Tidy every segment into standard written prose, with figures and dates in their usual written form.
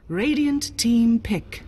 Radiant team pick.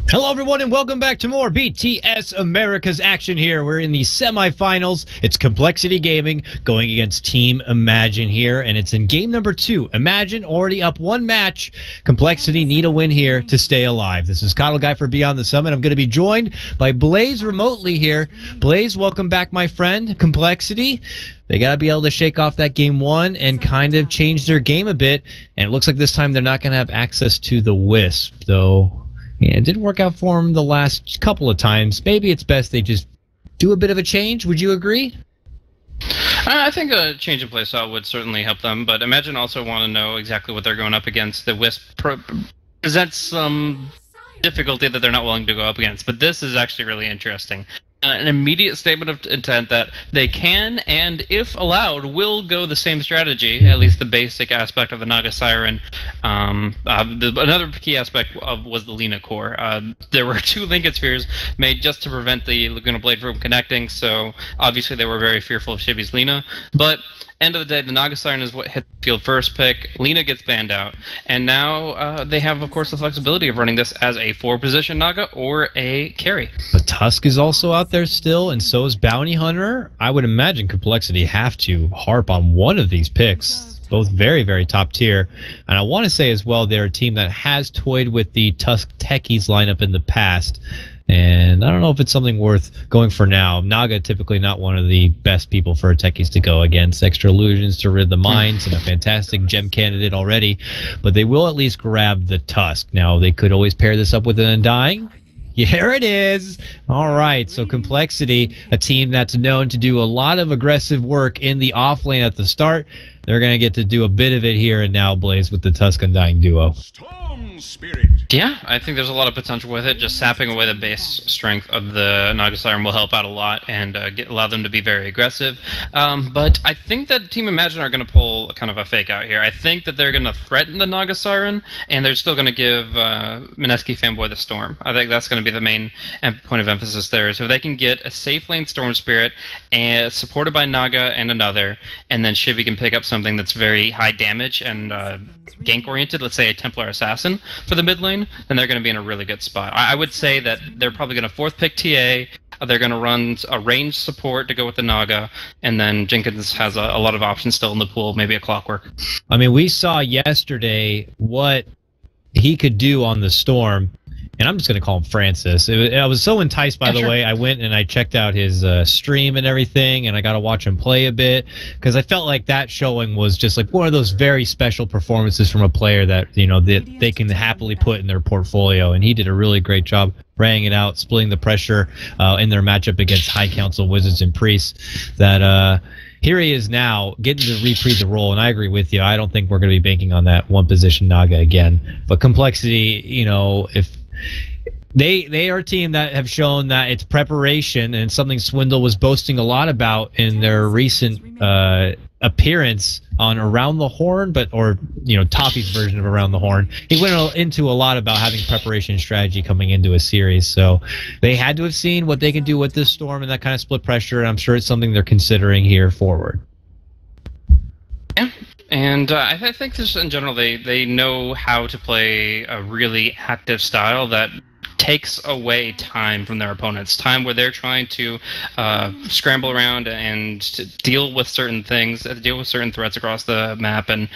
Hello everyone and welcome back to more BTS America's action here. We're in the semifinals. It's Complexity Gaming going against Team Imagine here, and it's in game number 2. Imagine already up one match. Complexity need a win here to stay alive. This is coL Guy for Beyond the Summit. I'm going to be joined by Blaze remotely here. Blaze, welcome back, my friend. Complexity, they got to be able to shake off that game 1 and kind of change their game a bit, and it looks like this time they're not going to have access to the Wisp, though. Yeah, it didn't work out for them the last couple of times. Maybe it's best they just do a bit of a change. Would you agree? I think a change of playstyle would certainly help them, but Imagine also want to know exactly what they're going up against. The Wisp presents some difficulty that they're not willing to go up against, but this is actually really interesting. An immediate statement of intent that they can, and if allowed, will go the same strategy, at least the basic aspect of the Naga Siren. Another key aspect was the Lina core. There were 2 Lincoln Spheres made just to prevent the Laguna Blade from connecting, so obviously they were very fearful of Shibi's Lina, but end of the day, the Naga Siren is what hit the field first pick. Lina gets banned out, and now they have, of course, the flexibility of running this as a 4-position Naga or a carry. But Tusk is also out there still, and so is Bounty Hunter. I would imagine Complexity have to harp on one of these picks. Both very, very top tier. And I want to say as well, they're a team that has toyed with the Tusk Techies lineup in the past. And I don't know if it's something worth going for now. Naga typically not one of the best people for Techies to go against. Extra Illusions to rid the minds and a fantastic gem candidate already. But they will at least grab the Tusk. Now, they could always pair this up with an Undying. Here it is. All right, so Complexity, a team that's known to do a lot of aggressive work in the off lane at the start. They're going to get to do a bit of it here and now, Blaze, with the Tusk Undying duo. Spirit. Yeah, I think there's a lot of potential with it. Just sapping away the base strength of the Naga Siren will help out a lot and allow them to be very aggressive. But I think that Team Imagine are going to pull kind of a fake out here. I think that they're going to threaten the Naga Siren, and they're still going to give Mineski Fanboy the Storm. I think that's going to be the main point of emphasis there. So if they can get a safe lane Storm Spirit and supported by Naga and another, and then Shibi can pick up something that's very high damage and gank oriented, let's say a Templar Assassin for the mid lane, then they're going to be in a really good spot. I would say that they're probably going to 4th pick TA, they're going to run a ranged support to go with the Naga, and then Jenkins has a lot of options still in the pool, maybe a Clockwork. I mean, we saw yesterday what he could do on the Storm, and I'm just going to call him Francis. I was so enticed, by the way, I went and I checked out his stream and everything, and I got to watch him play a bit, because I felt like that showing was just like one of those very special performances from a player that, you know, they can happily put in their portfolio, and he did a really great job raying it out, splitting the pressure in their matchup against High Council Wizards and Priests. That here he is now getting to reprieve the role, and I agree with you. I don't think we're going to be banking on that 1-position Naga again. But Complexity, you know, if they are a team that have shown that it's preparation, and something Swindle was boasting a lot about in their recent appearance on Around the Horn, or you know, Toffee's version of Around the Horn. He went into a lot about having preparation strategy coming into a series, so they had to have seen what they can do with this Storm and that kind of split pressure, and I'm sure it's something they're considering here forward. Yeah. And I think just in general, they know how to play a really active style that takes away time from their opponents, time where they're trying to scramble around and to deal with certain things, deal with certain threats across the map. And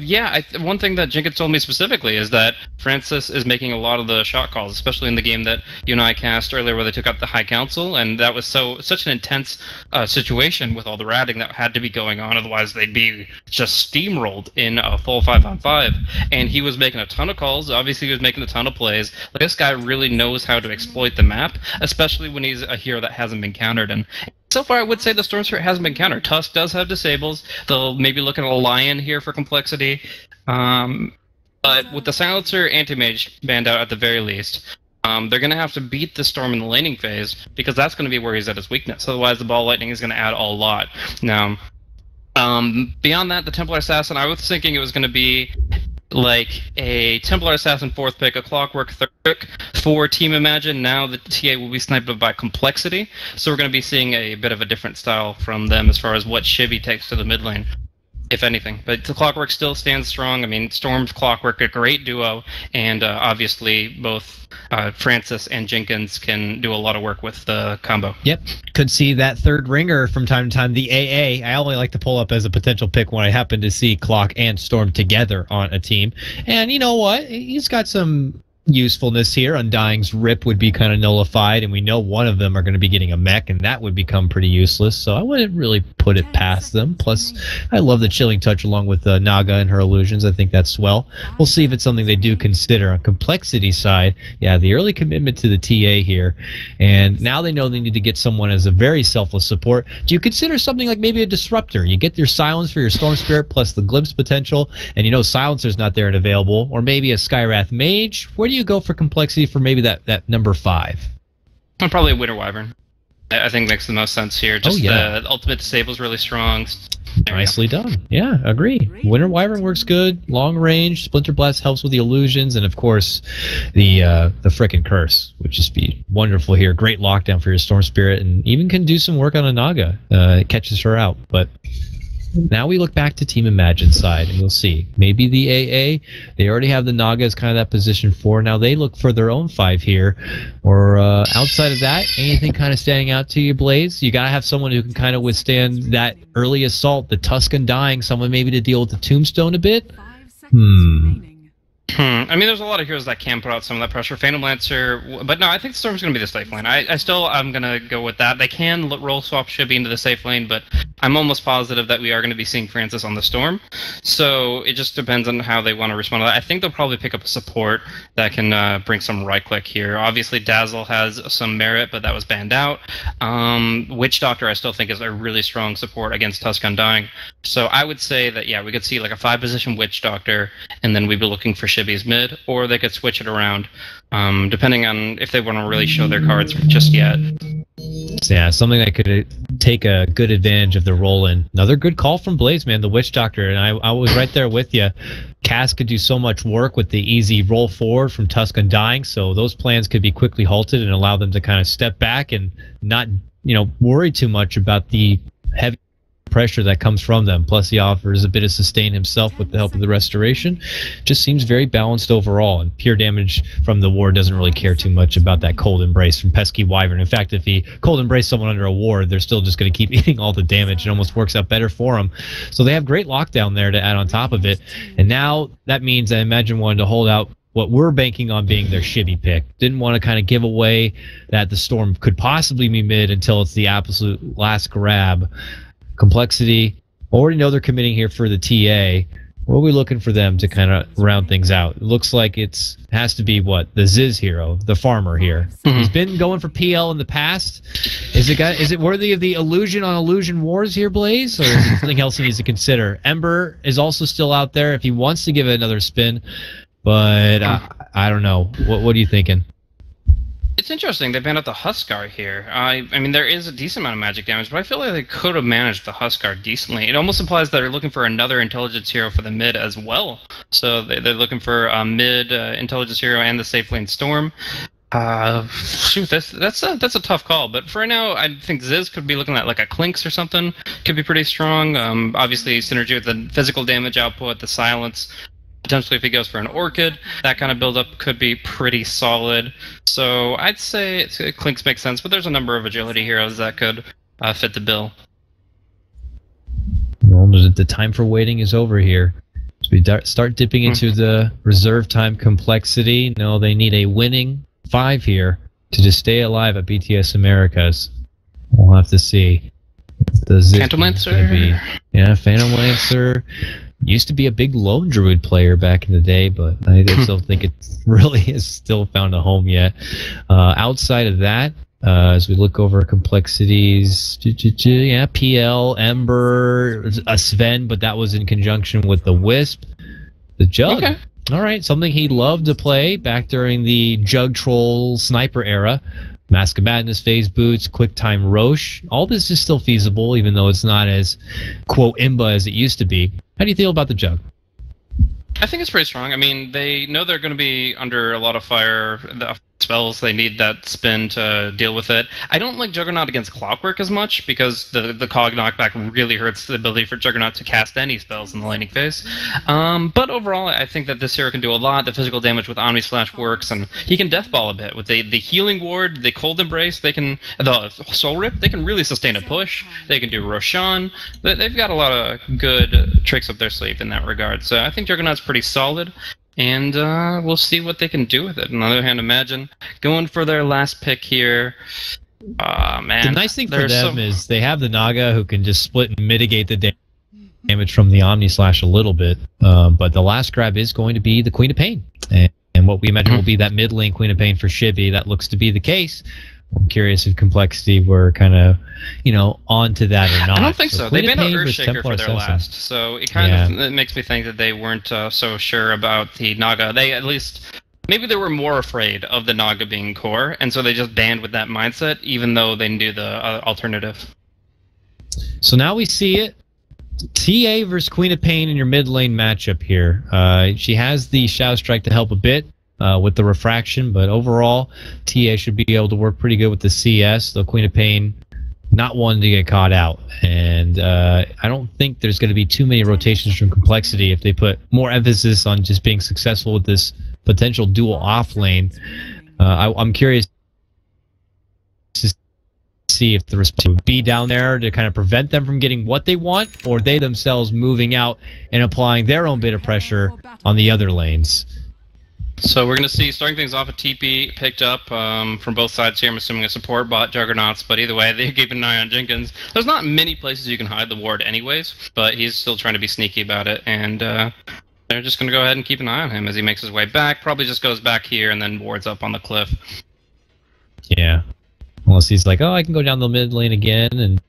yeah, one thing that Jenkins told me specifically is that Francis is making a lot of the shot calls, especially in the game that you and I cast earlier where they took out the High Council, and that was such an intense situation with all the ratting that had to be going on, otherwise they'd be just steamrolled in a full 5-on-5. And he was making a ton of calls, obviously he was making a ton of plays. Like, this guy really knows how to exploit the map, especially when he's a hero that hasn't been countered. And so far, I would say the Storm Spirit hasn't been countered. Tusk does have disables. They'll maybe look at a Lion here for Complexity. But with the Silencer Anti-Mage banned out at the very least, they're going to have to beat the Storm in the laning phase, because that's going to be where he's at his weakness. Otherwise, the Ball Lightning is going to add a lot. Now, beyond that, the Templar Assassin, I was thinking it was going to be like a Templar Assassin 4th pick, a Clockwork 3rd pick for Team Imagine. Now the TA will be sniped by Complexity, so we're going to be seeing a bit of a different style from them as far as what Shibby takes to the mid lane, if anything. But the Clockwork still stands strong. I mean, Storm's Clockwork, a great duo, and obviously both Francis and Jenkins can do a lot of work with the combo. Yep. Could see that third ringer from time to time. The AA, I only like to pull up as a potential pick when I happen to see Clock and Storm together on a team. And you know what? He's got some usefulness here. Undying's Rip would be kind of nullified, and we know one of them are going to be getting a mech, and that would become pretty useless, so I wouldn't really put it past them. Plus, I love the Chilling Touch along with Naga and her illusions. I think that's swell. We'll see if it's something they do consider. On Complexity side, yeah, the early commitment to the TA here, and now they know they need to get someone as a very selfless support. Do you consider something like maybe a Disruptor? You get your Silence for your Storm Spirit plus the Glimpse potential, and you know Silencer's not there and available, or maybe a Skywrath Mage. Where do you go for Complexity for maybe that number 5? Probably a Winter Wyvern. I think makes the most sense here. Just the ultimate disable is really strong. Nicely done. Yeah, agree. Winter Wyvern works good. Long range. Splinter Blast helps with the illusions, and of course, the frickin' Curse would just be wonderful here. Great lockdown for your Storm Spirit, and even can do some work on a Naga. It catches her out, but. Now we look back to Team Imagine side, and we'll see. Maybe the AA, they already have the Naga as kind of that position 4. Now they look for their own 5 here. Or outside of that, anything kind of standing out to you, Blaze? You got to have someone who can kind of withstand that early assault, the Tuscan dying, someone maybe to deal with the Tombstone a bit? I mean, there's a lot of heroes that can put out some of that pressure. Phantom Lancer, but no, I think Storm's going to be the safe lane. I'm going to go with that. They can roll swap Shibby into the safe lane, but I'm almost positive that we are going to be seeing Francis on the Storm. So it just depends on how they want to respond to that. I think they'll probably pick up a support that can bring some right-click here. Obviously, Dazzle has some merit, but that was banned out. Witch Doctor, I still think, is a really strong support against Tusk Undying. So I would say that, yeah, we could see like a 5-position Witch Doctor, and then we'd be looking for Shibby's mid, or they could switch it around, depending on if they want to really show their cards just yet. Yeah, something that could take a good advantage of the roll-in. Another good call from Blaze, man, the Witch Doctor, and I was right there with you. Cass could do so much work with the easy roll forward from Tusk Undying, so those plans could be quickly halted and allow them to kind of step back and not, worry too much about the heavy pressure that comes from them. Plus, he offers a bit of sustain himself with the help of the restoration. Just seems very balanced overall, and pure damage from the ward doesn't really care too much about that cold embrace from Pesky Wyvern. In fact, if he cold embrace someone under a ward, they're still just going to keep eating all the damage. It almost works out better for them. So they have great lockdown there to add on top of it. And now that means I imagine wanting to hold out what we're banking on being their Shibby pick. Didn't want to kind of give away that the Storm could possibly be mid until it's the absolute last grab. Complexity, already know they're committing here for the TA. What are we looking for them to kind of round things out? It looks like has to be the Ziz hero, the farmer here. He's been going for PL in the past. Is it worthy of the illusion on illusion wars here, Blaze, or is it something else he needs to consider? Ember is also still out there if he wants to give it another spin, but I don't know. What are you thinking? It's interesting. They banned out the Huskar here. I mean, there is a decent amount of magic damage, but I feel like they could have managed the Huskar decently. It almost implies that they're looking for another intelligence hero for the mid as well. So they're looking for a mid intelligence hero and the safe lane Storm. Shoot, that's a tough call. But for now, I think Ziz could be looking at like a Clinks or something. Could be pretty strong. Obviously, synergy with the physical damage output, the silence. Potentially, if he goes for an Orchid, that kind of build-up could be pretty solid. So I'd say Clinks makes sense, but there's a number of agility heroes that could fit the bill. Well, the time for waiting is over here. So we start dipping into the reserve time Complexity. No, they need a winning 5 here to just stay alive at BTS Americas. We'll have to see. Phantom Lancer? Yeah, Phantom Lancer. Used to be a big lone druid player back in the day, but I still think it really has still found a home yet. Outside of that, as we look over complexities, yeah, PL, Ember, a Sven, but that was in conjunction with the Wisp, the Jug. Okay. All right, something he loved to play back during the Jug Troll Sniper era. Mask of Madness, Phase Boots, QuickTime Roche. All this is still feasible, even though it's not as, quote, imba as it used to be. How do you feel about the Jug? I think it's pretty strong. I mean, they know they're going to be under a lot of fire. The spells, they need that spin to deal with it. I don't like Juggernaut against Clockwork as much because the cog knockback really hurts the ability for Juggernaut to cast any spells in the laning phase. But overall, I think that this hero can do a lot. The physical damage with Omni Slash works, and he can Deathball a bit. With the healing ward, the Cold Embrace, the Soul Rip, they can really sustain a push. They can do Roshan. They've got a lot of good tricks up their sleeve in that regard. So I think Juggernaut's pretty solid. And we'll see what they can do with it. On the other hand, Imagine going for their last pick here. Man. The nice thing for them is they have the Naga who can just split and mitigate the damage from the Omni Slash a little bit. But the last grab is going to be the Queen of Pain. And what we imagine will be that mid lane Queen of Pain for Shibby. That looks to be the case. I'm curious if Complexity were kind of, onto that or not. I don't think so. They banned out Earthshaker for their last, so it it makes me think that they weren't so sure about the Naga. They at least, maybe they were more afraid of the Naga being core, and so they just banned with that mindset, even though they knew the alternative. So now we see it. TA versus Queen of Pain in your mid lane matchup here. She has the Shadow Strike to help a bit. With the refraction, but overall, TA should be able to work pretty good with the CS. The Queen of Pain, not one to get caught out, and I don't think there's going to be too many rotations from Complexity if they put more emphasis on just being successful with this potential dual off lane. I'm curious to see if the response would be down there to kind of prevent them from getting what they want, or they themselves moving out and applying their own bit of pressure on the other lanes. So we're going to see, starting things off, a TP picked up from both sides here. I'm assuming a support bot, Juggernauts, but either way, they keep an eye on Jenkins. There's not many places you can hide the ward anyways, but he's still trying to be sneaky about it, and they're just going to go ahead and keep an eye on him as he makes his way back. Probably just goes back here and then wards up on the cliff. Yeah. Unless he's like, oh, I can go down the mid lane again and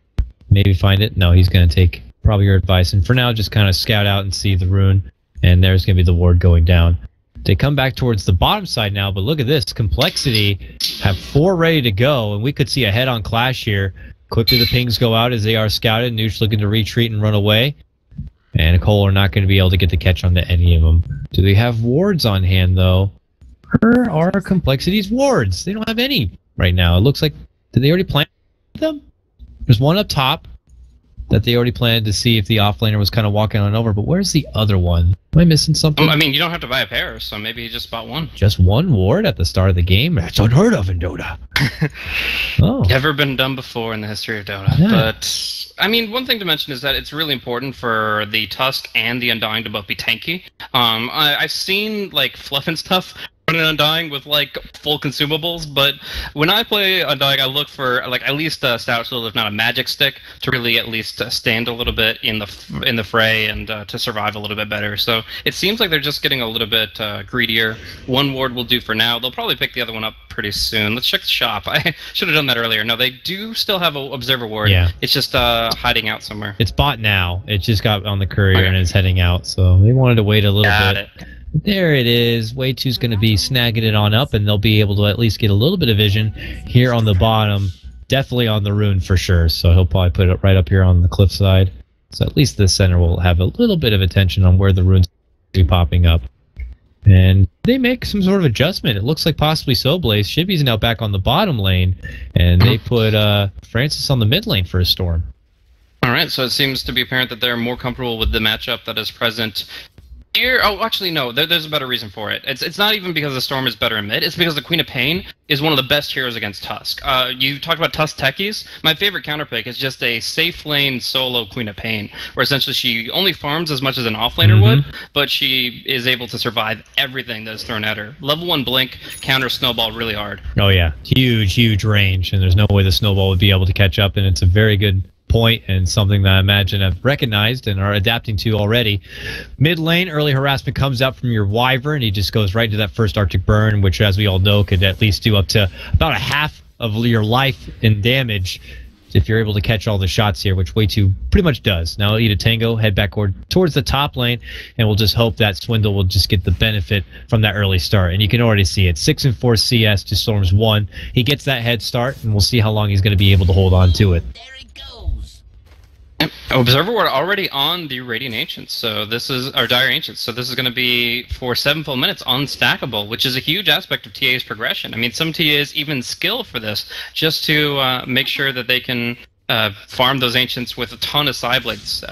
maybe find it. No, he's going to take probably your advice, and for now, just kind of scout out and see the rune, and there's going to be the ward going down. They come back towards the bottom side now, but look at this. Complexity have 4 ready to go, and we could see a head-on clash here. Quickly the pings go out as they are scouted. Noosh looking to retreat and run away. And coL are not going to be able to get the catch onto any of them. Do they have wards on hand, though? Where are Complexity's wards? They don't have any right now. It looks like... Did they already plant them? There's one up top that they already planned to see if the offlaner was kind of walking on over, but where's the other one? Am I missing something? I mean, you don't have to buy a pair, so maybe he just bought one. Just one ward at the start of the game? That's unheard of in Dota. Oh. Never been done before in the history of Dota. Yeah. But, I mean, one thing to mention is that it's really important for the Tusk and the Undying to both be tanky. I've seen, like, fluff and stuff running Undying with, like, full consumables, but when I play Undying, I look for, like, at least a Stout Shield, if not a Magic Stick, to really at least stand a little bit in the fray and to survive a little bit better. So it seems like they're just getting a little bit greedier. One ward will do for now. They'll probably pick the other one up pretty soon. Let's check the shop. I should have done that earlier. No, they do still have an Observer ward. Yeah. It's just hiding out somewhere. It's bought now. It just got on the courier and it's heading out, so they wanted to wait a little bit. There it is. Way2's going to be snagging it on up, and they'll be able to at least get a little bit of vision here on the bottom. Definitely on the rune for sure, so he'll probably put it right up here on the cliff side. So at least the center will have a little bit of attention on where the rune's going to be popping up. And they make some sort of adjustment. It looks like possibly Soblaze. Shibby's now back on the bottom lane, and they put Francis on the mid lane for a storm. All right, so it seems to be apparent that they're more comfortable with the matchup that is present here. Oh, actually, no. There's a better reason for it. It's not even because the Storm is better in mid. It's because the Queen of Pain is one of the best heroes against Tusk. You talked about Tusk techies. My favorite counterpick is just a safe lane solo Queen of Pain, where essentially she only farms as much as an offlaner would, but she is able to survive everything that's thrown at her. Level 1 Blink, counter Snowball really hard. Oh, yeah. Huge range, and there's no way the Snowball would be able to catch up, and it's a very good point and something that I imagine have recognized and are adapting to already. Mid lane, early harassment comes out from your Wyvern. He just goes right to that first Arctic Burn, which, as we all know, could at least do up to about a half of your life in damage if you're able to catch all the shots here, which Way2 pretty much does. Now eat a tango, head backward towards the top lane, and we'll just hope that Swindle will just get the benefit from that early start. And you can already see it. 6 and 4 CS to Storm's 1. He gets that head start, and we'll see how long he's going to be able to hold on to it. Observer Ward already on the Radiant Ancients, so this is our Dire Ancients. So this is going to be for 7 full minutes unstackable, which is a huge aspect of TA's progression. I mean, some TAs even skill for this just to make sure that they can farm those Ancients with a ton of Cyblades.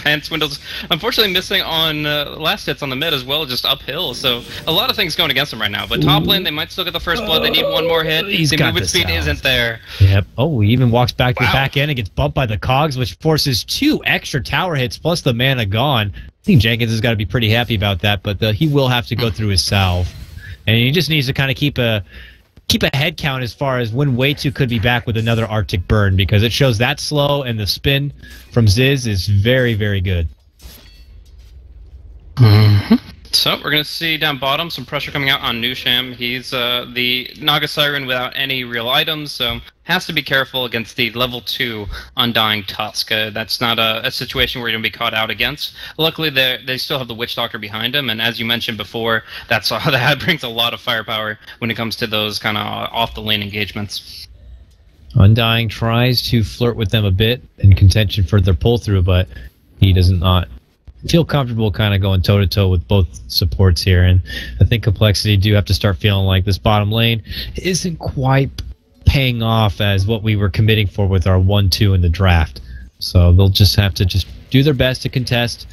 And Swindle's unfortunately missing on last hits on the mid as well, just uphill. So a lot of things going against them right now. But top lane, they might still get the first blood. They need one more hit. The movement speed isn't there. Yep. Oh, he even walks back to the back end and gets bumped by the cogs, which forces 2 extra tower hits plus the mana gone. I think Jenkins has got to be pretty happy about that, but he will have to go through his salve. And he just needs to kind of keep a head count as far as when Way2 could be back with another Arctic Burn, because it shows that slow, and the spin from Ziz is very, very good. So we're going to see down bottom some pressure coming out on Nusham. He's the Naga Siren without any real items, so has to be careful against the level 2 Undying Tusk. That's not a situation where you're going to be caught out against. Luckily, they still have the Witch Doctor behind him, and as you mentioned before, that brings a lot of firepower when it comes to those kind of off-the-lane engagements. Undying tries to flirt with them a bit in contention for their pull-through, but he does not feel comfortable kind of going toe-to-toe with both supports here. And I think Complexity do have to start feeling like this bottom lane isn't quite paying off as what we were committing for with our 1-2 in the draft. So they'll just have to do their best to contest.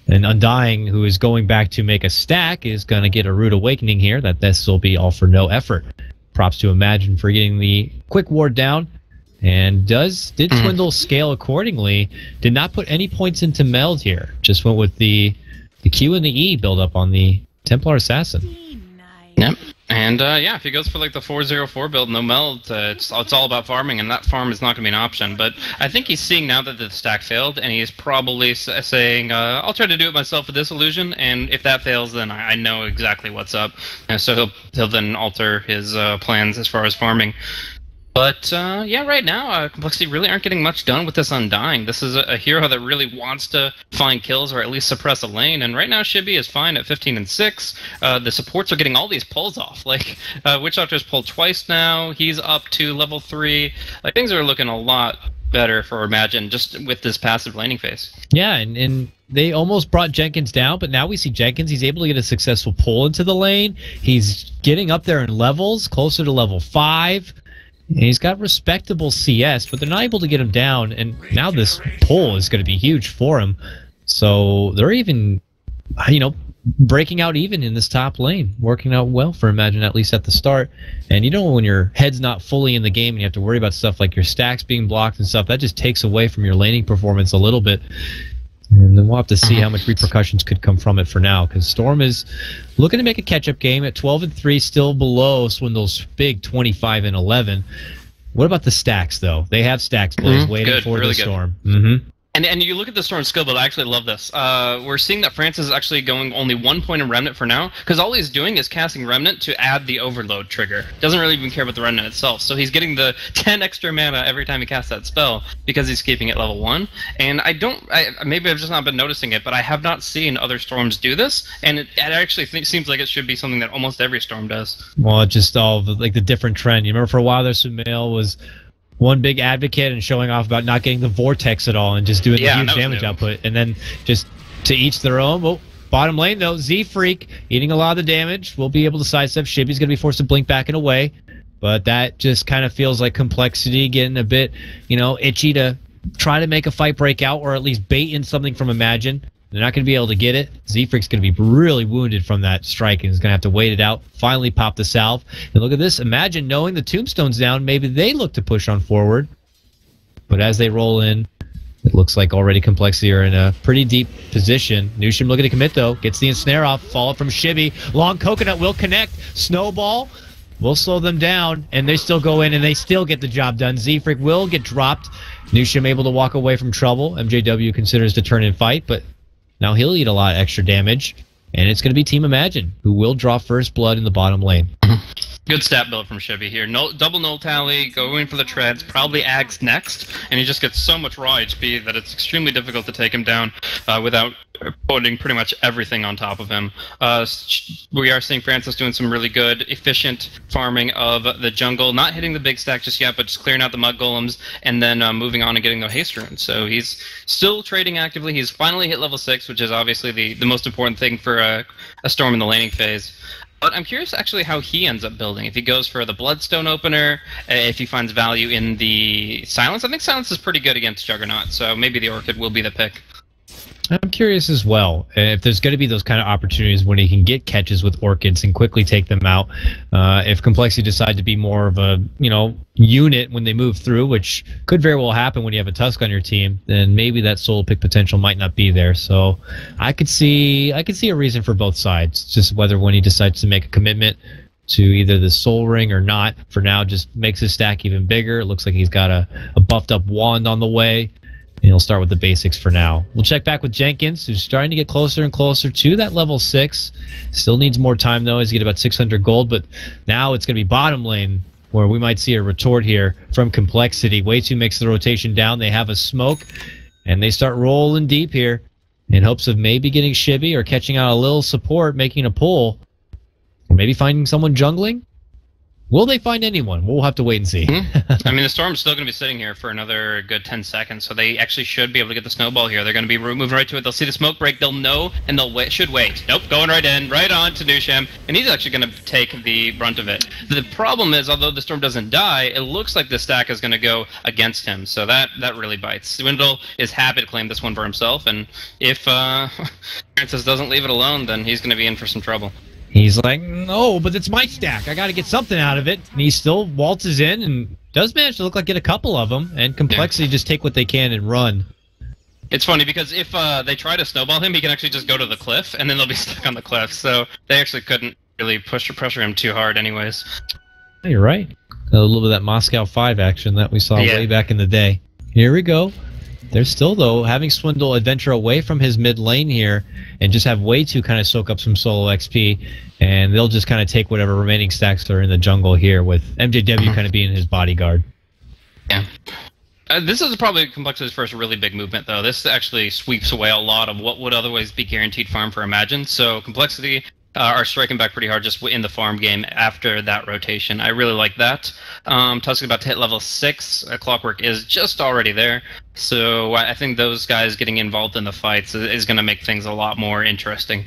And Undying, who is going back to make a stack, is going to get a rude awakening here that this will be all for no effort. Props to Imagine for getting the quick ward down. And did Swindle scale accordingly? Did not put any points into meld here. Just went with the Q and the E build up on the Templar Assassin. Yep. And yeah, if he goes for like the 404 build, no meld, it's all about farming, and that farm is not going to be an option. But I think he's seeing now that the stack failed, and he's probably saying, I'll try to do it myself with this illusion, and if that fails, then I know exactly what's up. And so he'll then alter his plans as far as farming. But yeah, right now, Complexity really aren't getting much done with this Undying. This is a hero that really wants to find kills or at least suppress a lane. And right now, Shibby is fine at 15 and 6. The supports are getting all these pulls off. Like, Witch Doctor's pulled twice now. He's up to level 3. Like, things are looking a lot better for Imagine just with this passive laning phase. Yeah, and they almost brought Jenkins down, but now we see Jenkins. He's able to get a successful pull into the lane. He's getting up there in levels, closer to level 5. And he's got respectable CS, but they're not able to get him down, and now this pull is going to be huge for him. So they're even, breaking out even in this top lane, working out well for Imagine, at least at the start. And when your head's not fully in the game and you have to worry about stuff like your stacks being blocked and stuff, that just takes away from your laning performance a little bit. And then we'll have to see how much repercussions could come from it for now, because Storm is looking to make a catch-up game at 12 and 3, still below Swindle's big 25 and 11. What about the stacks, though? They have stacks, Blaze, waiting for the Storm. And you look at the Storm skill build, I actually love this. We're seeing that Francis is actually going only 1 point in Remnant for now, because all he's doing is casting Remnant to add the Overload trigger. Doesn't really even care about the Remnant itself. So he's getting the 10 extra mana every time he casts that spell, because he's keeping it level 1. And maybe I've just not been noticing it, but I have not seen other Storms do this, and it actually seems like it should be something that almost every Storm does. Well, just all the different trend. You remember for a while there, Sumail was one big advocate and showing off about not getting the vortex at all and just doing the huge damage output, and then just to each their own. Well, bottom lane though, Z Freak eating a lot of the damage. We'll be able to sidestep. Shibby's going to be forced to blink back and away, but that just kind of feels like Complexity getting a bit, itchy to try to make a fight break out, or at least bait in something from Imagine. They're not going to be able to get it. Z-Freak's going to be really wounded from that strike, and he's going to have to wait it out, finally pop the salve. And look at this. Imagine knowing the tombstone's down, maybe they look to push on forward. But as they roll in, it looks like already Complexity are in a pretty deep position. Nusham looking to commit, though. Gets the ensnare off. Follow from Shibby. Long Coconut will connect. Snowball will slow them down, and they still go in, and they still get the job done. Z-Freak will get dropped. Nusham able to walk away from trouble. MJW considers to turn and fight, but now he'll eat a lot of extra damage, and it's going to be Team Imagine, who will draw first blood in the bottom lane. Good stat build from Shibby here. Double null tally, going for the treads, probably Ags next, and he just gets so much raw HP that it's extremely difficult to take him down without putting pretty much everything on top of him. We are seeing Francis doing some really good, efficient farming of the jungle, not hitting the big stack just yet, but just clearing out the mud golems, and then moving on and getting the haste runes. So he's still trading actively. He's finally hit level 6, which is obviously the most important thing for a Storm in the laning phase. But I'm curious actually how he ends up building. If he goes for the Bloodstone opener, if he finds value in the Silence. I think Silence is pretty good against Juggernaut, so maybe the Orchid will be the pick. I'm curious as well if there's going to be those kind of opportunities when he can get catches with Orchids and quickly take them out. If Complexity decide to be more of a unit when they move through, which could very well happen when you have a Tusk on your team, then maybe that solo pick potential might not be there. So I could see a reason for both sides. Just whether when he decides to make a commitment to either the Soul Ring or not, for now just makes his stack even bigger. It looks like he's got a buffed up wand on the way. And he'll start with the basics for now. We'll check back with Jenkins, who's starting to get closer and closer to that level 6. Still needs more time, though, as he get about 600 gold. But now it's going to be bottom lane, where we might see a retort here from Complexity. Way2 makes the rotation down. They have a smoke, and they start rolling deep here in hopes of maybe getting Shibby or catching out a little support, making a pull, or maybe finding someone jungling. Will they find anyone? We'll have to wait and see. I mean, the Storm's still going to be sitting here for another good 10 seconds, so they actually should be able to get the snowball here. They're going to be moving right to it. They'll see the smoke break. They'll know, and should wait. Nope, going right in, right on to Nusham, and he's actually going to take the brunt of it. The problem is, although the Storm doesn't die, it looks like the stack is going to go against him, so that really bites. Swindle is happy to claim this one for himself, and if Francis doesn't leave it alone, then he's going to be in for some trouble. He's like, no, but it's my stack. I got to get something out of it. And he still waltzes in and does manage to look like get a couple of them. And Complexity just take what they can and run. It's funny because if they try to snowball him, he can actually just go to the cliff, and then they'll be stuck on the cliff. So they actually couldn't really push or pressure him too hard anyways. You're right. A little bit of that Moscow 5 action that we saw way back in the day. Here we go. They're still, though, having Swindle adventure away from his mid lane here and just have Way2 kind of soak up some solo XP, and they'll just kind of take whatever remaining stacks are in the jungle here with MJW kind of being his bodyguard. Yeah. This is probably Complexity's first really big movement, though. This actually sweeps away a lot of what would otherwise be guaranteed farm for Imagine. So Complexity are striking back pretty hard just in the farm game after that rotation. I really like that. Tusk is about to hit level 6. Clockwork is just already there. So I think those guys getting involved in the fights is going to make things a lot more interesting.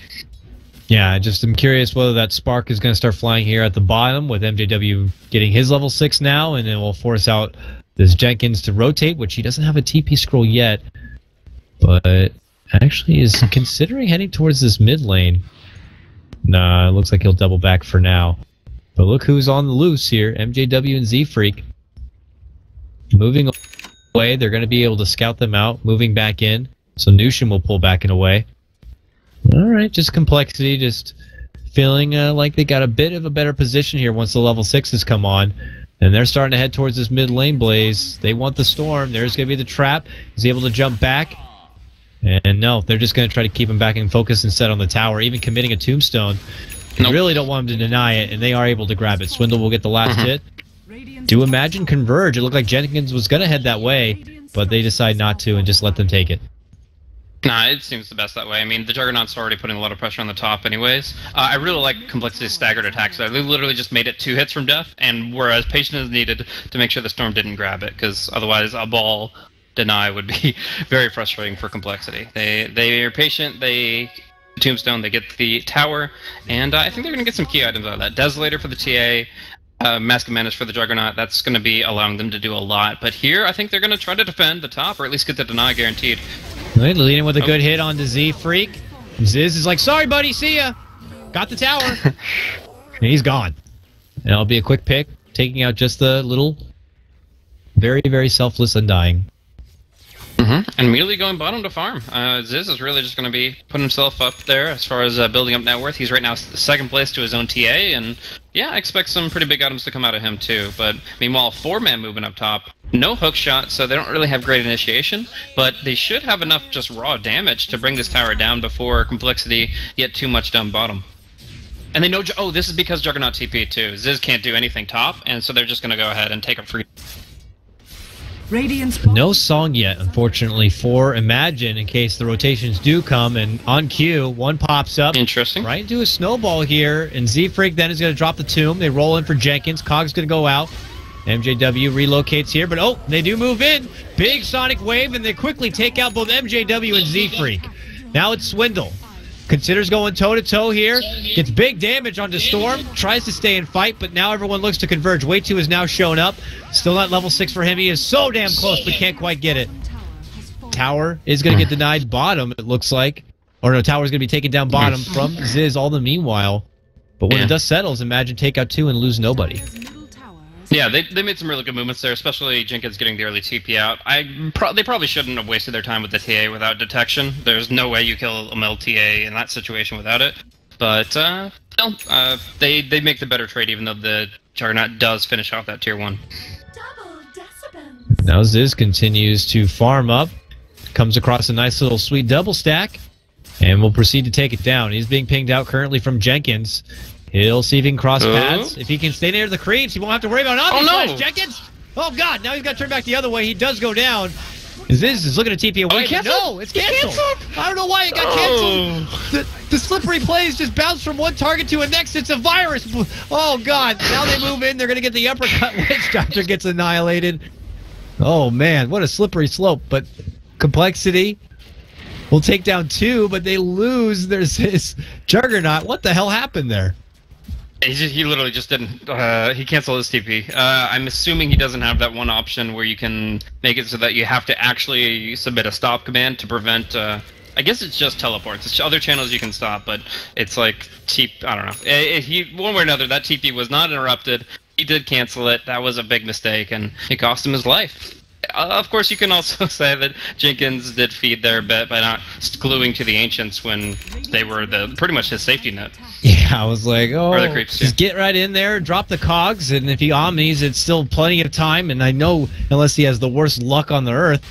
Yeah, I'm curious whether that spark is going to start flying here at the bottom with MJW getting his level 6 now, and then we'll force out this Jenkins to rotate, which he doesn't have a TP scroll yet, but actually is considering heading towards this mid lane. Nah, it looks like he'll double back for now. But look who's on the loose here. MJW and Z-Freak. Moving away. They're going to be able to scout them out. Moving back in. So Nusham will pull back and away. Alright, just Complexity. Just feeling like they got a bit of a better position here once the level 6s come on. And they're starting to head towards this mid lane blaze. They want the Storm. There's going to be the trap. He's able to jump back. And no, they're just going to try to keep him back in focus and set on the tower, even committing a tombstone. They really don't want him to deny it, and they are able to grab it. Swindle will get the last hit. Do Imagine converge? It looked like Jenkins was going to head that way, but they decide not to and just let them take it. Nah, it seems the best that way. I mean, the Juggernaut's already putting a lot of pressure on the top anyways. I really like Complexity's staggered attacks. They literally just made it 2 hits from death, and were as patient as needed to make sure the Storm didn't grab it, because otherwise a ball deny would be very frustrating for Complexity. They are patient, they tombstone, they get the tower, and I think they're going to get some key items out of that. Desolator for the TA, Mask of Menace for the Juggernaut, that's going to be allowing them to do a lot. But here, I think they're going to try to defend the top, or at least get the deny guaranteed. Right, leading with a good hit on the Z-Freak. Ziz is like, sorry buddy, see ya! Got the tower! And he's gone. And it'll be a quick pick, taking out just the little, very, very selfless Undying. And immediately going bottom to farm. Ziz is really just going to be putting himself up there as far as building up net worth. He's right now second place to his own TA, and yeah, I expect some pretty big items to come out of him too. But meanwhile, 4-man movement up top. No hook shot, so they don't really have great initiation, but they should have enough just raw damage to bring this tower down before Complexity get too much down bottom. And they know, oh, this is because Juggernaut TP too. Ziz can't do anything top, and so they're just going to go ahead and take up free. Radiant's No song yet, unfortunately, for Imagine in case the rotations do come. And on cue, one pops up. Interesting. Right into a snowball here. And Z-Freak then is going to drop the tomb. They roll in for Jenkins. Cog's going to go out. MJW relocates here, but oh, they do move in. Big sonic wave, and they quickly take out both MJW and Z-Freak. Now it's Swindle. Considers going toe-to-toe here. Gets big damage onto Storm. Tries to stay and fight, but now everyone looks to converge. Way 2 has now shown up. Still not level 6 for him. He is so damn close, but can't quite get it. Tower is going to get denied bottom, it looks like. Or no, Tower's going to be taken down bottom from Ziz all the meanwhile. But when the dust settles, Imagine take out 2 and lose nobody. Yeah, they made some really good movements there, especially Jenkins getting the early TP out. They probably shouldn't have wasted their time with the TA without detection. There's no way you kill a Mel TA in that situation without it. But no, they make the better trade, even though the Juggernaut does finish off that tier 1. Now Ziz continues to farm up, comes across a nice little sweet double stack, and will proceed to take it down. He's being pinged out currently from Jenkins. He'll see if he can cross paths. If he can stay near the creeps, he won't have to worry about Jenkins. Oh, God. Now he's got to turn back the other way. He does go down. Ziz is looking to TP away. No, it's canceled. I don't know why it got canceled. The slippery plays just bounced from one target to a next. It's a virus. Oh, God. Now they move in. They're going to get the uppercut. Witch Doctor gets annihilated. Oh, man. What a slippery slope. But Complexity will take down 2, but they lose. There's his Juggernaut. What the hell happened there? He literally just didn't. He canceled his TP. I'm assuming he doesn't have that one option where you can make it so that you have to actually submit a stop command to prevent. I guess it's just teleports. It's other channels you can stop, but it's like I don't know. One way or another, that TP was not interrupted. He did cancel it. That was a big mistake, and it cost him his life. Of course, you can also say that Jenkins did feed their bet by not gluing to the Ancients when they were pretty much his safety net. Yeah, I was like, oh, or the creeps, just get right in there, drop the cogs, and if he omnis, it's still plenty of time. And I know, unless he has the worst luck on the earth,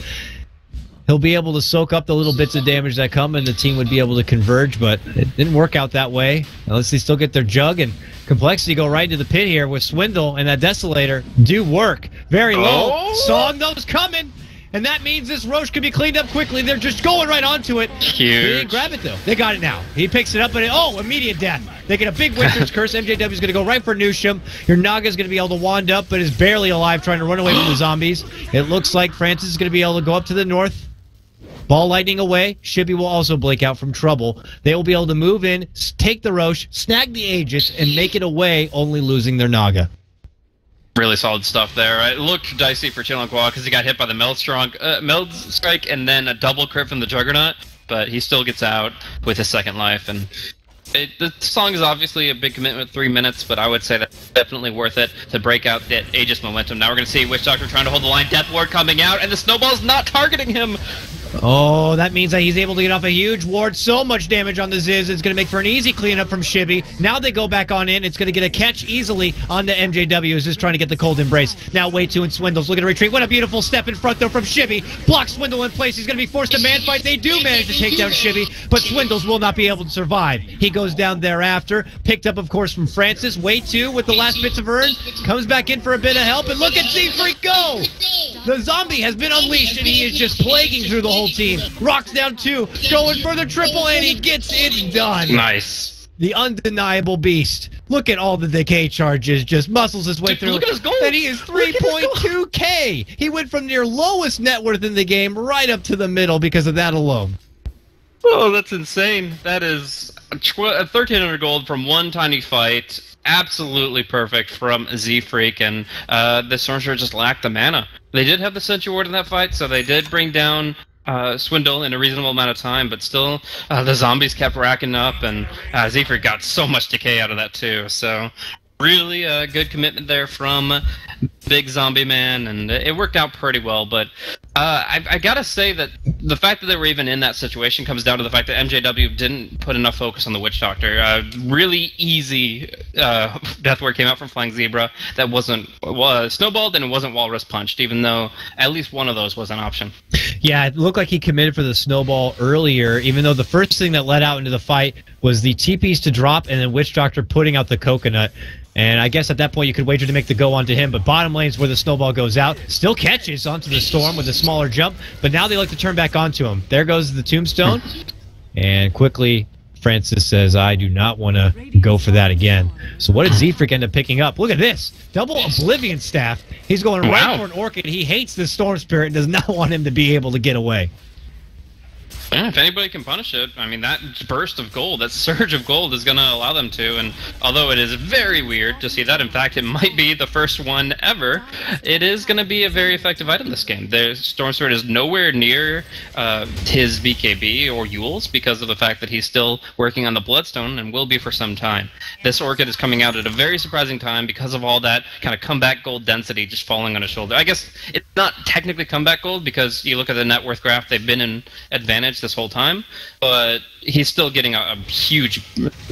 he'll be able to soak up the little bits of damage that come, and the team would be able to converge. But it didn't work out that way, unless they still get their jug. And Complexity go right into the pit here with Swindle, and that Desolator do work. Very low. Song, those coming. And that means this Roche can be cleaned up quickly. They're just going right onto it. Huge. They didn't grab it, though. They got it now. He picks it up, and immediate death. They get a big Winter's Curse. MJW is going to go right for Nusham. Your Naga's going to be able to wand up, but is barely alive, trying to run away from the zombies. It looks like Francis is going to be able to go up to the north. Ball lightning away. Shibby will also blink out from trouble. They will be able to move in, take the Roche, snag the Aegis, and make it away, only losing their Naga. Really solid stuff there. It looked dicey for Chilanqua because he got hit by the Meld Strike and then a double crit from the Juggernaut, but he still gets out with his second life. And the song is obviously a big commitment, 3 minutes, but I would say that's definitely worth it to break out that Aegis momentum. Now we're going to see Witch Doctor trying to hold the line, Death Ward coming out, and the Snowball's not targeting him. Oh, that means that he's able to get off a huge ward. So much damage on the Ziz. It's going to make for an easy cleanup from Shibby. Now they go back on in. It's going to get a catch easily on the MJW. Is just trying to get the cold embrace. Now way 2 and Swindle's looking to retreat. What a beautiful step in front, though, from Shibby. Blocks Swindle in place. He's going to be forced to man fight. They do manage to take down Shibby, but Swindles will not be able to survive. He goes down thereafter. Picked up, of course, from Francis. Way 2 with the last bits of Earn. Comes back in for a bit of help, and look at Z-Freak go! The zombie has been unleashed, and he is just plaguing through the whole team. Rocks down 2, going for the triple, and he gets it done. Nice. The undeniable beast. Look at all the decay charges, just muscles his way through. Look at his gold. And he is 3.2K. He went from near lowest net worth in the game right up to the middle because of that alone. Oh, that's insane. That is 1,300 gold from one tiny fight. Absolutely perfect from Z-Freak, and the Stormstormer just lacked the mana. They did have the Sentry Ward in that fight, so they did bring down Swindle in a reasonable amount of time, but still the zombies kept racking up, and Z-Freak got so much decay out of that too. So really a good commitment there from Big Zombie Man, and it worked out pretty well. But I gotta say that the fact that they were even in that situation comes down to the fact that MJW didn't put enough focus on the Witch Doctor. Really easy Death Ward came out from Flying Zebra that was snowballed, and it wasn't Walrus punched, even though at least one of those was an option. Yeah, it looked like he committed for the snowball earlier, even though the first thing that led out into the fight was the TPs to drop and then Witch Doctor putting out the coconut. And I guess at that point you could wager to make the go onto him, but Bottom lane's where the snowball goes out. Still catches onto the Storm with a smaller jump, but now they like to turn back onto him. There goes the tombstone. And quickly, Francis says, I do not want to go for that again. So what did Z-Freak end up picking up? Look at this. Double Oblivion Staff. He's going right for an Orchid. He hates the Storm Spirit and does not want him to be able to get away. Yeah, if anybody can punish it, I mean, that burst of gold, that surge of gold is going to allow them to, and although it is very weird to see that, in fact, it might be the first one ever, it is going to be a very effective item this game. The Storm Spirit is nowhere near his BKB or Yule's because of the fact that he's still working on the Bloodstone and will be for some time. This Orchid is coming out at a very surprising time because of all that kind of comeback gold density just falling on his shoulder. I guess it's not technically comeback gold because you look at the net worth graph, they've been in advantage this whole time, but he's still getting a huge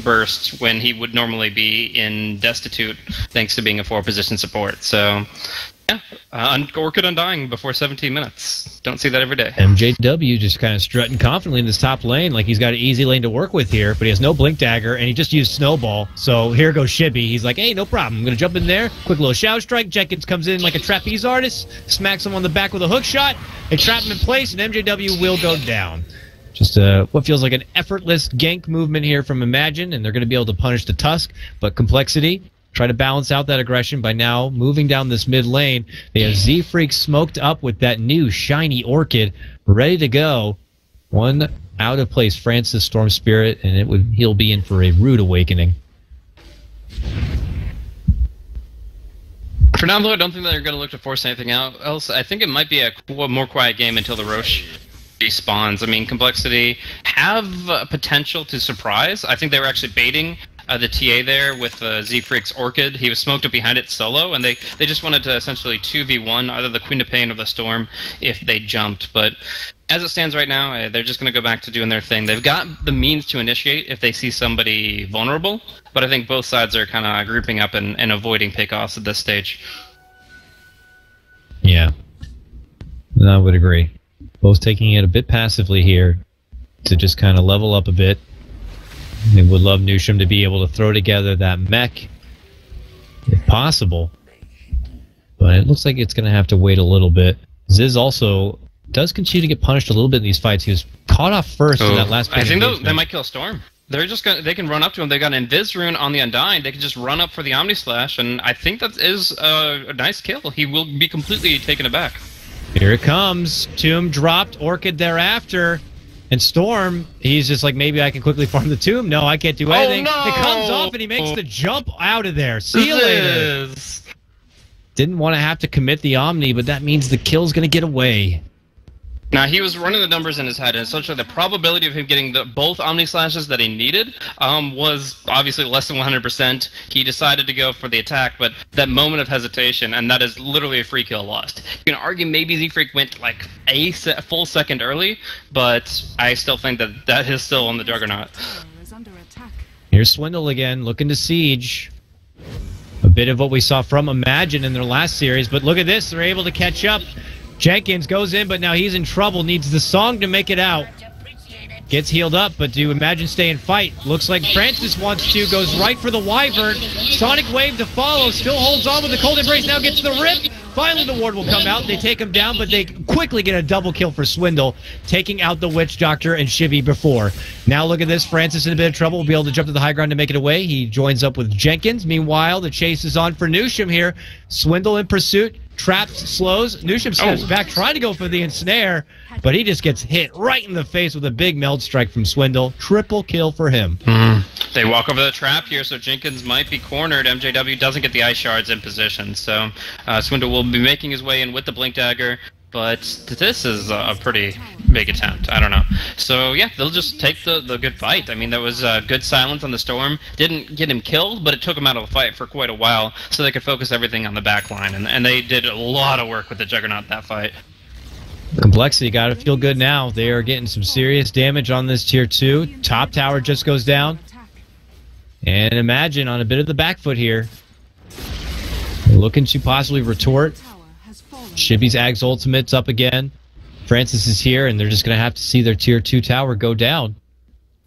burst when he would normally be in destitute thanks to being a 4-position support. So yeah, Orchid Undying before 17 minutes. Don't see that every day. MJW just kind of strutting confidently in this top lane like he's got an easy lane to work with here, but he has no Blink Dagger, and he just used Snowball. So here goes Shibby. He's like, hey, no problem. I'm going to jump in there. Quick little Shadow Strike. Jenkins comes in like a trapeze artist, smacks him on the back with a hook shot. They trap him in place, and MJW will go down. Just what feels like an effortless gank movement here from Imagine, and they're going to be able to punish the Tusk, but Complexity try to balance out that aggression by now moving down this mid lane. They have Z-Freak smoked up with that new shiny Orchid, ready to go. One out of place Francis Storm Spirit, and he'll be in for a rude awakening. For now, though, I don't think they're going to look to force anything else. I think it might be a more quiet game until the Roche spawns. I mean, Complexity have potential to surprise. I think they were actually baiting the TA there with Z-Freak's Orchid. He was smoked up behind it solo, and they just wanted to essentially 2v1 either the Queen of Pain or the Storm if they jumped. But as it stands right now, they're just going to go back to doing their thing. They've got the means to initiate if they see somebody vulnerable, but I think both sides are kind of grouping up and avoiding pickoffs at this stage. Yeah, I would agree. Both taking it a bit passively here to just kind of level up a bit. They would love Nusham to be able to throw together that mech, if possible. But it looks like it's going to have to wait a little bit. Ziz also does continue to get punished a little bit in these fights. He was caught off first in that last. I think they might kill Storm. They're just they can run up to him. They got an Invis rune on the Undying. They can just run up for the Omni Slash, and I think that is a nice kill. He will be completely taken aback. Here it comes. Tomb dropped. Orchid thereafter. And Storm, he's just like, maybe I can quickly farm the Tomb. No, I can't do anything. Oh, no! It comes off, and he makes the jump out of there. See you later. Didn't want to have to commit the Omni, but that means the kill's going to get away. Now, he was running the numbers in his head, and essentially the probability of him getting both Omni Slashes that he needed was obviously less than 100%. He decided to go for the attack, but that moment of hesitation, and that is literally a free kill lost. You can argue maybe Z-Freak went like a full second early, but I still think that is still on the Juggernaut. Here's Swindle again, looking to siege. A bit of what we saw from Imagine in their last series, but look at this, they're able to catch up. Jenkins goes in, but now he's in trouble. Needs the song to make it out. Gets healed up, but do Imagine stay and fight? Looks like Francis wants to. Goes right for the Wyvern. Sonic Wave to follow. Still holds on with the Cold Embrace. Now gets the rip. Finally, the ward will come out. They take him down, but they quickly get a double kill for Swindle, taking out the Witch Doctor and Shivy before. Now look at this. Francis in a bit of trouble. Will be able to jump to the high ground to make it away. He joins up with Jenkins. Meanwhile, the chase is on for Nusham here. Swindle in pursuit. Traps, slows. Nusham steps back, trying to go for the ensnare, but he just gets hit right in the face with a big meld strike from Swindle. Triple kill for him. They walk over the trap here, so Jenkins might be cornered. MJW doesn't get the ice shards in position, so Swindle will be making his way in with the Blink Dagger, but this is a pretty big attempt. I don't know. So yeah, they'll just take the good fight. I mean, there was good silence on the Storm. Didn't get him killed, but it took him out of the fight for quite a while, so they could focus everything on the back line, and they did a lot of work with the Juggernaut that fight. Complexity got to feel good now. They are getting some serious damage on this tier 2. Top tower just goes down. And Imagine on a bit of the back foot here. Looking to possibly retort. Shibby's Ag's ultimate's up again. Francis is here, and they're just going to have to see their tier 2 tower go down.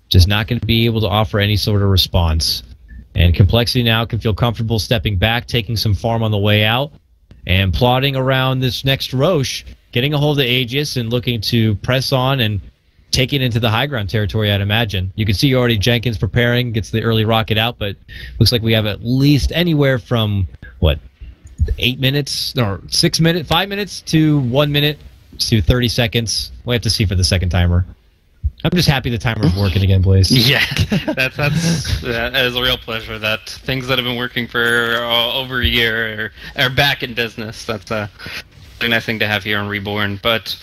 Just not going to be able to offer any sort of response. And Complexity now can feel comfortable stepping back, taking some farm on the way out. and plotting around this next Roche, getting a hold of Aegis and looking to press on and take it into the high ground territory, I'd imagine. You can see already Jenkins preparing, gets the early rocket out, but looks like we have at least anywhere from, what, 8 minutes, or 6 minutes, 5 minutes to 1 minute to 30 seconds. We have to see for the second timer. I'm just happy the timer's working again, Blaze. Yeah, that is a real pleasure. That things that have been working for over a year are back in business. That's a really nice thing to have here on Reborn. But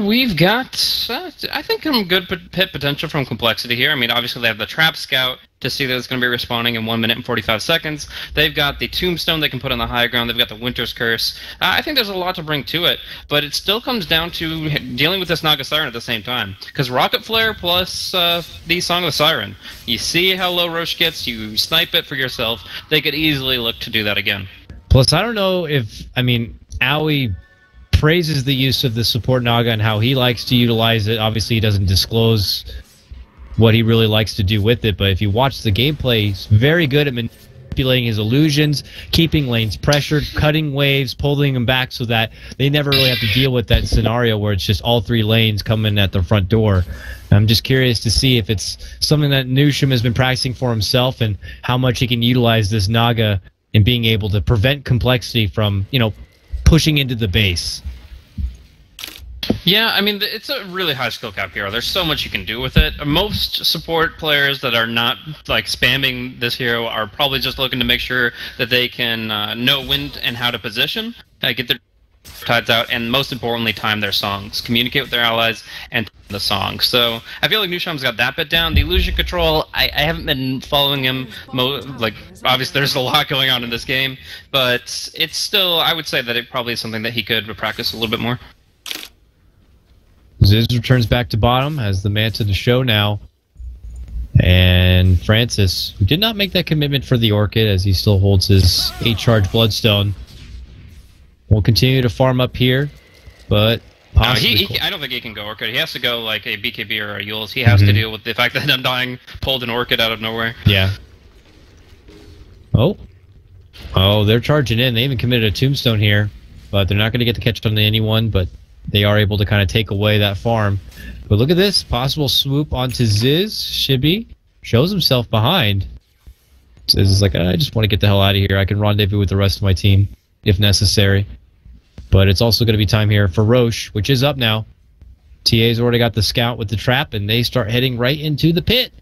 we've got, I think, some good hit potential from Complexity here. I mean, obviously they have the Trap Scout to see that it's going to be responding in 1 minute and 45 seconds. They've got the Tombstone they can put on the high ground. They've got the Winter's Curse. I think there's a lot to bring to it, but it still comes down to dealing with this Naga Siren at the same time. Because Rocket Flare plus the Song of the Siren, you see how low Roche gets, you snipe it for yourself. They could easily look to do that again. Plus, I don't know if, I mean, Aoi praises the use of the support Naga and how he likes to utilize it. Obviously, he doesn't disclose what he really likes to do with it, but if you watch the gameplay, he's very good at manipulating his illusions, keeping lanes pressured, cutting waves, pulling them back so that they never really have to deal with that scenario where it's just all three lanes coming at the front door. I'm just curious to see if it's something that Nusham has been practicing for himself and how much he can utilize this Naga in being able to prevent Complexity from, you know, pushing into the base. Yeah, I mean, it's a really high skill cap hero. There's so much you can do with it. Most support players that are not, like, spamming this hero are probably just looking to make sure that they can know when and how to position, get their tides out, and most importantly, time their songs. Communicate with their allies and time the songs. So, I feel like Nusham's got that bit down. The illusion control, I haven't been following him. Like, obviously, there's a lot going on in this game, but it's still, I would say that it probably is something that he could practice a little bit more. Ziz returns back to bottom as the man to the show now. And Francis, who did not make that commitment for the Orchid as he still holds his 8-charge Bloodstone, will continue to farm up here, but possibly... I don't think he can go Orchid. He has to go like a BKB or a Yules. He has to deal with the fact that Undying pulled an Orchid out of nowhere. Yeah. Oh, they're charging in. They even committed a Tombstone here, but they're not going to get to catch on to anyone, but they are able to kind of take away that farm. But look at this. Possible swoop onto Ziz. Shibi shows himself behind. Ziz is like, I just want to get the hell out of here. I can rendezvous with the rest of my team if necessary. But it's also going to be time here for Roche, which is up now. TA's already got the scout with the trap, and they start heading right into the pit.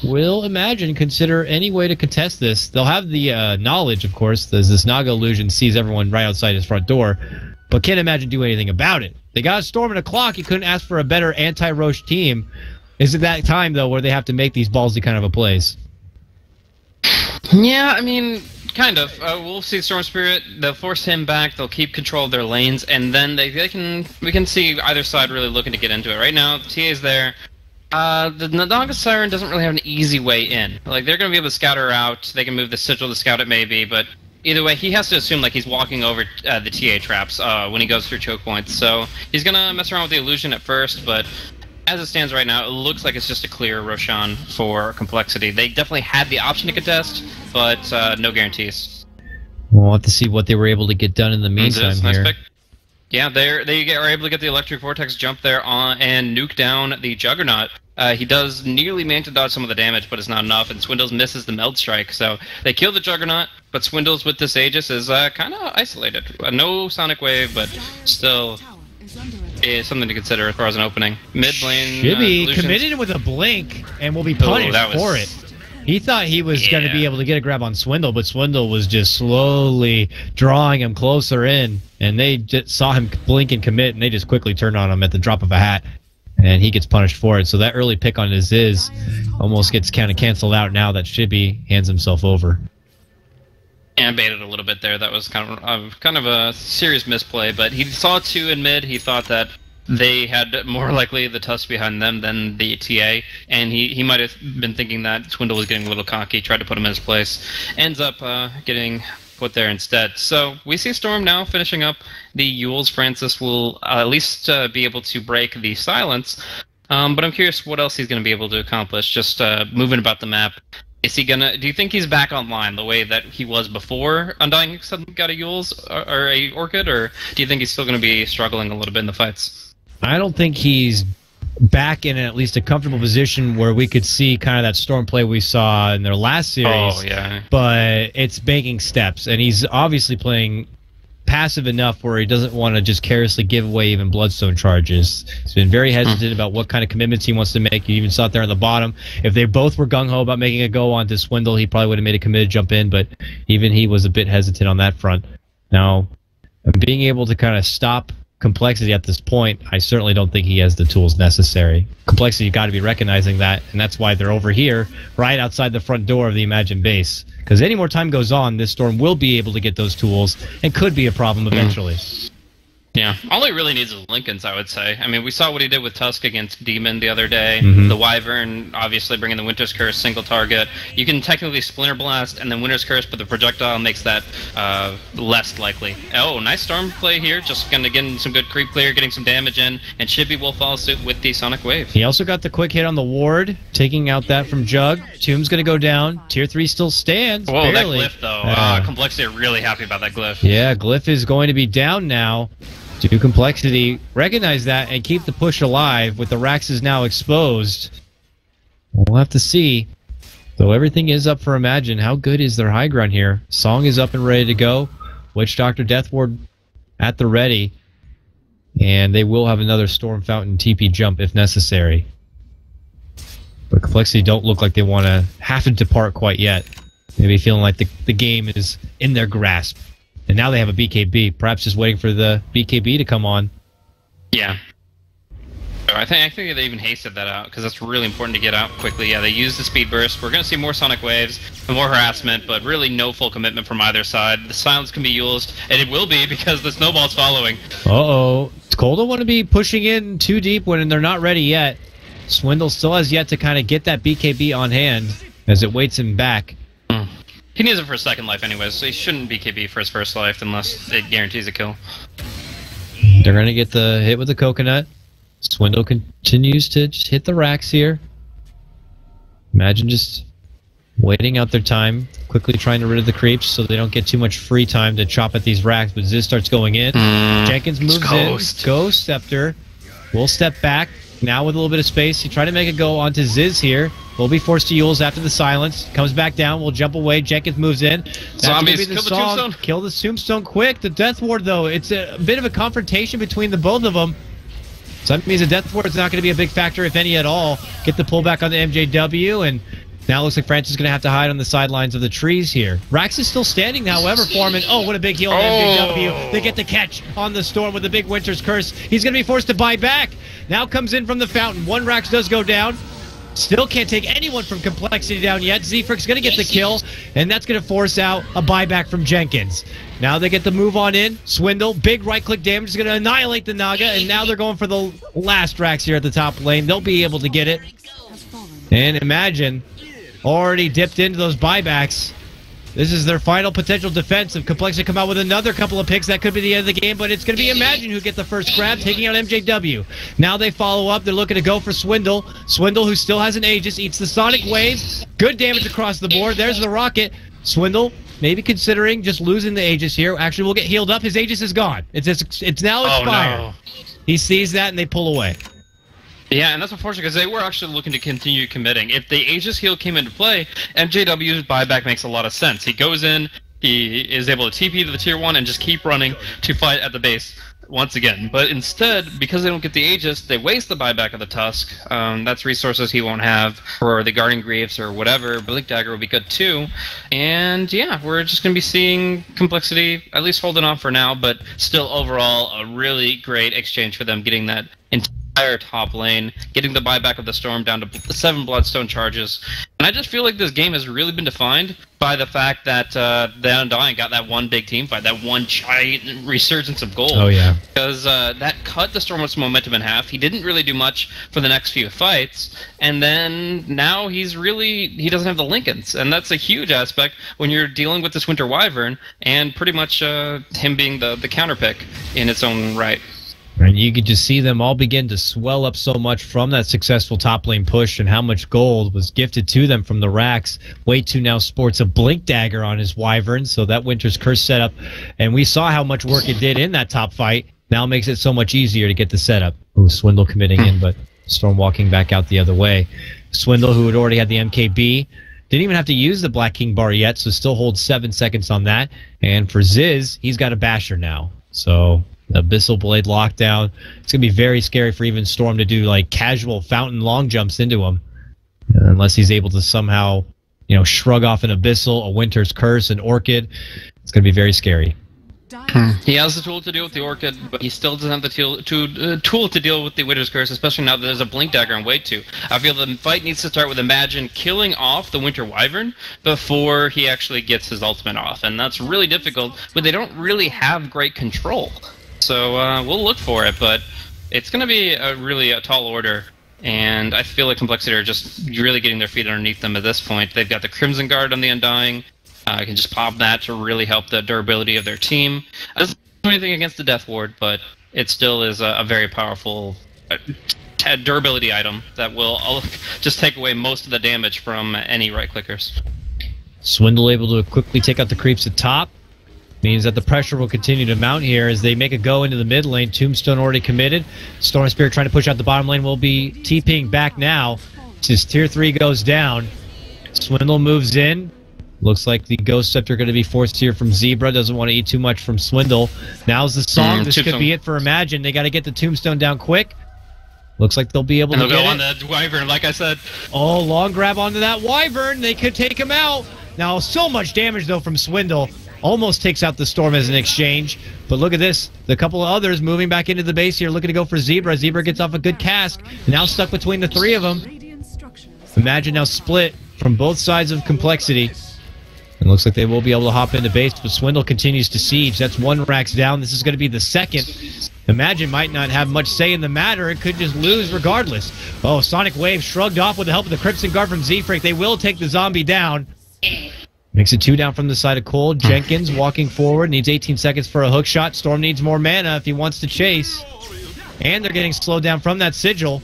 Will Imagine consider any way to contest this. They'll have the knowledge, of course, as this Naga illusion sees everyone right outside his front door, but can't Imagine do anything about it. They got a storm and a clock. You couldn't ask for a better anti-Roche team. Is it that time, though, where they have to make these ballsy kind of a plays? Yeah, I mean, kind of. We'll see Storm Spirit. They'll force him back. They'll keep control of their lanes, and then we can see either side really looking to get into it. Right now, TA's there. The Naga Siren doesn't really have an easy way in. Like, they're going to be able to scout her out. They can move the Sigil to scout it, maybe, but either way, he has to assume like he's walking over the TA traps when he goes through choke points. So he's gonna mess around with the illusion at first, but as it stands right now, it looks like it's just a clear Roshan for Complexity. They definitely had the option to contest, but no guarantees. We'll have to see what they were able to get done in the meantime nice here. Pick. Yeah, are able to get the Electric Vortex jump there on and nuke down the Juggernaut. He does nearly manage to dodge some of the damage, but it's not enough, and Swindles misses the Meld Strike. So they kill the Juggernaut, but Swindles with this Aegis is kind of isolated. No Sonic Wave, but still is something to consider as far as an opening. Mid lane... Shibi committed with a blink and will be punished for it. He thought he was going to be able to get a grab on Swindle, but Swindle was just slowly drawing him closer in, and they just saw him blink and commit, and they just quickly turned on him at the drop of a hat, and he gets punished for it. So that early pick on his almost gets kind of canceled out now that Shibi hands himself over. And baited a little bit there. That was kind of a serious misplay, but he saw two in mid. He thought that they had more likely the tusk behind them than the TA, and he might have been thinking that Swindle was getting a little cocky, tried to put him in his place. Ends up getting put there instead. So we see Storm now finishing up the Yules. Francis will at least be able to break the silence, but I'm curious what else he's going to be able to accomplish, just moving about the map. Is he gonna? Do you think he's back online the way that he was before Undying suddenly got a Yules or a Orchid, or do you think he's still gonna be struggling a little bit in the fights? I don't think he's back in at least a comfortable position where we could see kind of that Storm play we saw in their last series. Oh yeah. But it's making steps, and he's obviously playing passive enough where he doesn't want to just carelessly give away even Bloodstone charges. He's been very hesitant about what kind of commitments he wants to make. You even saw it there on the bottom. If they both were gung-ho about making a go onto Swindle, he probably would have made a committed jump in, but even he was a bit hesitant on that front. Now, being able to kind of stop Complexity at this point, I certainly don't think he has the tools necessary. Complexity, you got to be recognizing that, and that's why they're over here, right outside the front door of the Imagine base. Because any more time goes on, this Storm will be able to get those tools, and could be a problem eventually. Yeah, all he really needs is Lincolns, I would say. I mean, we saw what he did with Tusk against Demon the other day. The Wyvern, obviously bringing the Winter's Curse, single target. You can technically Splinter Blast and then Winter's Curse, but the projectile makes that less likely. Oh, nice Storm play here, just gonna get some good creep clear, getting some damage in, and Chibi will follow suit with the Sonic Wave. He also got the quick hit on the ward, taking out that from Jug. Tomb's gonna go down. Tier 3 still stands, Whoa, barely. that Glyph, though. Complexity are really happy about that Glyph. Yeah, Glyph is going to be down now. Do Complexity recognize that and keep the push alive with the Raxes now exposed? We'll have to see. Though everything is up for Imagine. How good is their high ground here? Song is up and ready to go. Witch Doctor Death Ward at the ready. And they will have another Storm Fountain TP jump if necessary. But Complexity don't look like they want to have to depart quite yet. Maybe feeling like the game is in their grasp. And now they have a BKB, perhaps just waiting for the BKB to come on. Yeah. I think they even hasted that out, because that's really important to get out quickly. Yeah, they used the speed burst. We're going to see more Sonic Waves and more harassment, but really no full commitment from either side. The silence can be used, and it will be because the snowball's following. Uh-oh. coL don't want to be pushing in too deep when they're not ready yet. Swindle still has yet to kind of get that BKB on hand as it waits him back. He needs it for a second life anyways, so he shouldn't BKB for his first life unless it guarantees a kill. They're going to get the hit with the coconut. Swindle continues to just hit the racks here. Imagine just waiting out their time, quickly trying to rid of the creeps so they don't get too much free time to chop at these racks, but Ziz starts going in. Jenkins moves in. Ghost Scepter will step back. Now with a little bit of space, he tried to make a go onto Ziz here. Will be forced to Yules after the silence. Comes back down, will jump away. Jenkins moves in. That's Zombies, be kill the Tombstone. Kill the Tombstone quick. The Death Ward, though, it's a bit of a confrontation between the both of them. So that means the Death Ward is not going to be a big factor, if any at all. Get the pullback on the MJW, and now it looks like Francis is going to have to hide on the sidelines of the trees here. Rax is still standing, however, Foreman. Oh, what a big heal on MJW. They get the catch on the Storm with the big Winter's Curse. He's going to be forced to buy back. Now comes in from the fountain. One Rax does go down. Still can't take anyone from Complexity down yet. Zfric's going to get the kill, and that's going to force out a buyback from Jenkins. Now they get the move on in. Swindle, big right-click damage is going to annihilate the Naga, and now they're going for the last Rax here at the top lane. They'll be able to get it. And Imagine already dipped into those buybacks. This is their final potential defense. If Complexity come out with another couple of picks, that could be the end of the game, but it's going to be Imagine who get the first grab, taking out MJW. Now they follow up. They're looking to go for Swindle. Swindle, who still has an Aegis, eats the Sonic Wave. Good damage across the board. There's the rocket. Swindle, maybe considering just losing the Aegis here. Actually, will get healed up. His Aegis is gone. It's now expired. Oh, no. He sees that, and they pull away. Yeah, and that's unfortunate because they were actually looking to continue committing. If the Aegis heal came into play, MJW's buyback makes a lot of sense. He goes in, he is able to TP to the tier 1 and just keep running to fight at the base once again. But instead, because they don't get the Aegis, they waste the buyback of the Tusk. That's resources he won't have for the Guardian Greaves or whatever. Blink Dagger will be good too. And yeah, we're just going to be seeing Complexity at least holding on for now, but still overall a really great exchange for them getting that entire top lane, getting the buyback of the Storm down to 7 Bloodstone charges. And I just feel like this game has really been defined by the fact that the Undying got that one big team fight, that one giant resurgence of gold. Oh, yeah. Because that cut the Storm's momentum in half. He didn't really do much for the next few fights. And then now he doesn't have the Lincolns. And that's a huge aspect when you're dealing with this Winter Wyvern and pretty much him being the counter pick in its own right. And you could just see them all begin to swell up so much from that successful top lane push and how much gold was gifted to them from the racks. Way 2 now sports a blink dagger on his Wyvern, so that Winter's Curse setup. And we saw how much work it did in that top fight. Now makes it so much easier to get the setup. Ooh, Swindle committing in, but Storm walking back out the other way. Swindle, who had already had the MKB, didn't even have to use the Black King bar yet, so still holds 7 seconds on that. And for Ziz, he's got a Basher now. So the Abyssal Blade lockdown. It's going to be very scary for even Storm to do like casual fountain long jumps into him. Unless he's able to somehow, shrug off an Abyssal, a Winter's Curse, an Orchid. It's going to be very scary. He has the tool to deal with the Orchid, but he still doesn't have the tool to deal with the Winter's Curse, especially now that there's a Blink Dagger on Wave 2. I feel the fight needs to start with Imagine killing off the Winter Wyvern before he actually gets his ultimate off, and that's really difficult, but they don't really have great control. So we'll look for it, but it's going to be really a tall order, and I feel like Complexity are just really getting their feet underneath them at this point. They've got the Crimson Guard on the Undying. I can just pop that to really help the durability of their team. I don't do anything against the Death Ward, but it still is a very powerful durability item that will just take away most of the damage from any right-clickers. Swindle able to quickly take out the creeps at top. Means that the pressure will continue to mount here as they make a go into the mid lane. Tombstone already committed. Storm Spirit trying to push out the bottom lane will be TPing back now. As Tier 3 goes down. Swindle moves in. Looks like the Ghost Scepter going to be forced here from Zebra. Doesn't want to eat too much from Swindle. Now's the song. This could be it for Imagine. They got to get the Tombstone down quick. Looks like they'll be able to get it. And they'll go on the Wyvern, like I said. Oh, long grab onto that Wyvern. They could take him out. Now, so much damage, though, from Swindle. Almost takes out the Storm as an exchange. But look at this. The couple of others moving back into the base here, looking to go for Zebra. Zebra gets off a good cask. Now stuck between the 3 of them. Imagine now split from both sides of Complexity. It looks like they will be able to hop into base, but Swindle continues to siege. That's 1 racks down. This is going to be the 2nd. Imagine might not have much say in the matter. It could just lose regardless. Oh, Sonic Wave shrugged off with the help of the Crimson Guard from Z-Freak. They will take the zombie down. Makes it 2 down from the side of coL. Jenkins walking forward. Needs 18 seconds for a hook shot. Storm needs more mana if he wants to chase. And they're getting slowed down from that Sigil.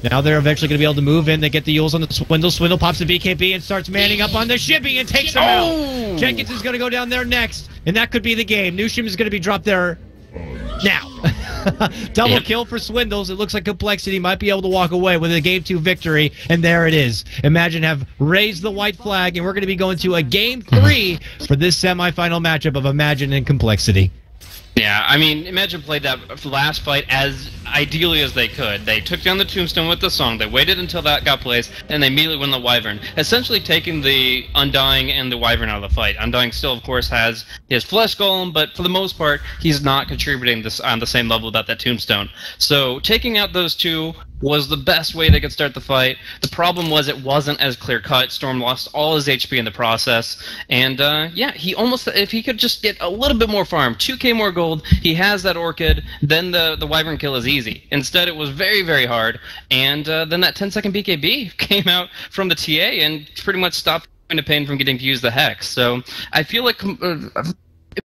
Now they're eventually going to be able to move in. They get the Yules on the Swindle. Swindle pops the BKB and starts manning up on the Shibby and takes him out. Jenkins is going to go down there next. And that could be the game. Nushim is going to be dropped there now. Double kill for Swindles. It looks like Complexity might be able to walk away with a Game 2 victory. And there it is. Imagine have raised the white flag. And we're going to be going to a Game 3 for this semifinal matchup of Imagine and Complexity. Yeah, I mean, Imagine played that last fight as ideally as they could. They took down the Tombstone with the song, they waited until that got placed, and they immediately won the Wyvern, essentially taking the Undying and the Wyvern out of the fight. Undying still, of course, has his Flesh Golem, but for the most part, he's not contributing this on the same level that Tombstone. So, taking out those 2 was the best way they could start the fight. The problem was it wasn't as clear-cut. Storm lost all his HP in the process. And, yeah, he almost, if he could just get a little bit more farm, 2k more gold, he has that Orchid, then the Wyvern kill is easy. Instead, it was very, very hard. And then that 10-second BKB came out from the TA and pretty much stopped the Pain from getting to use the Hex. So I feel like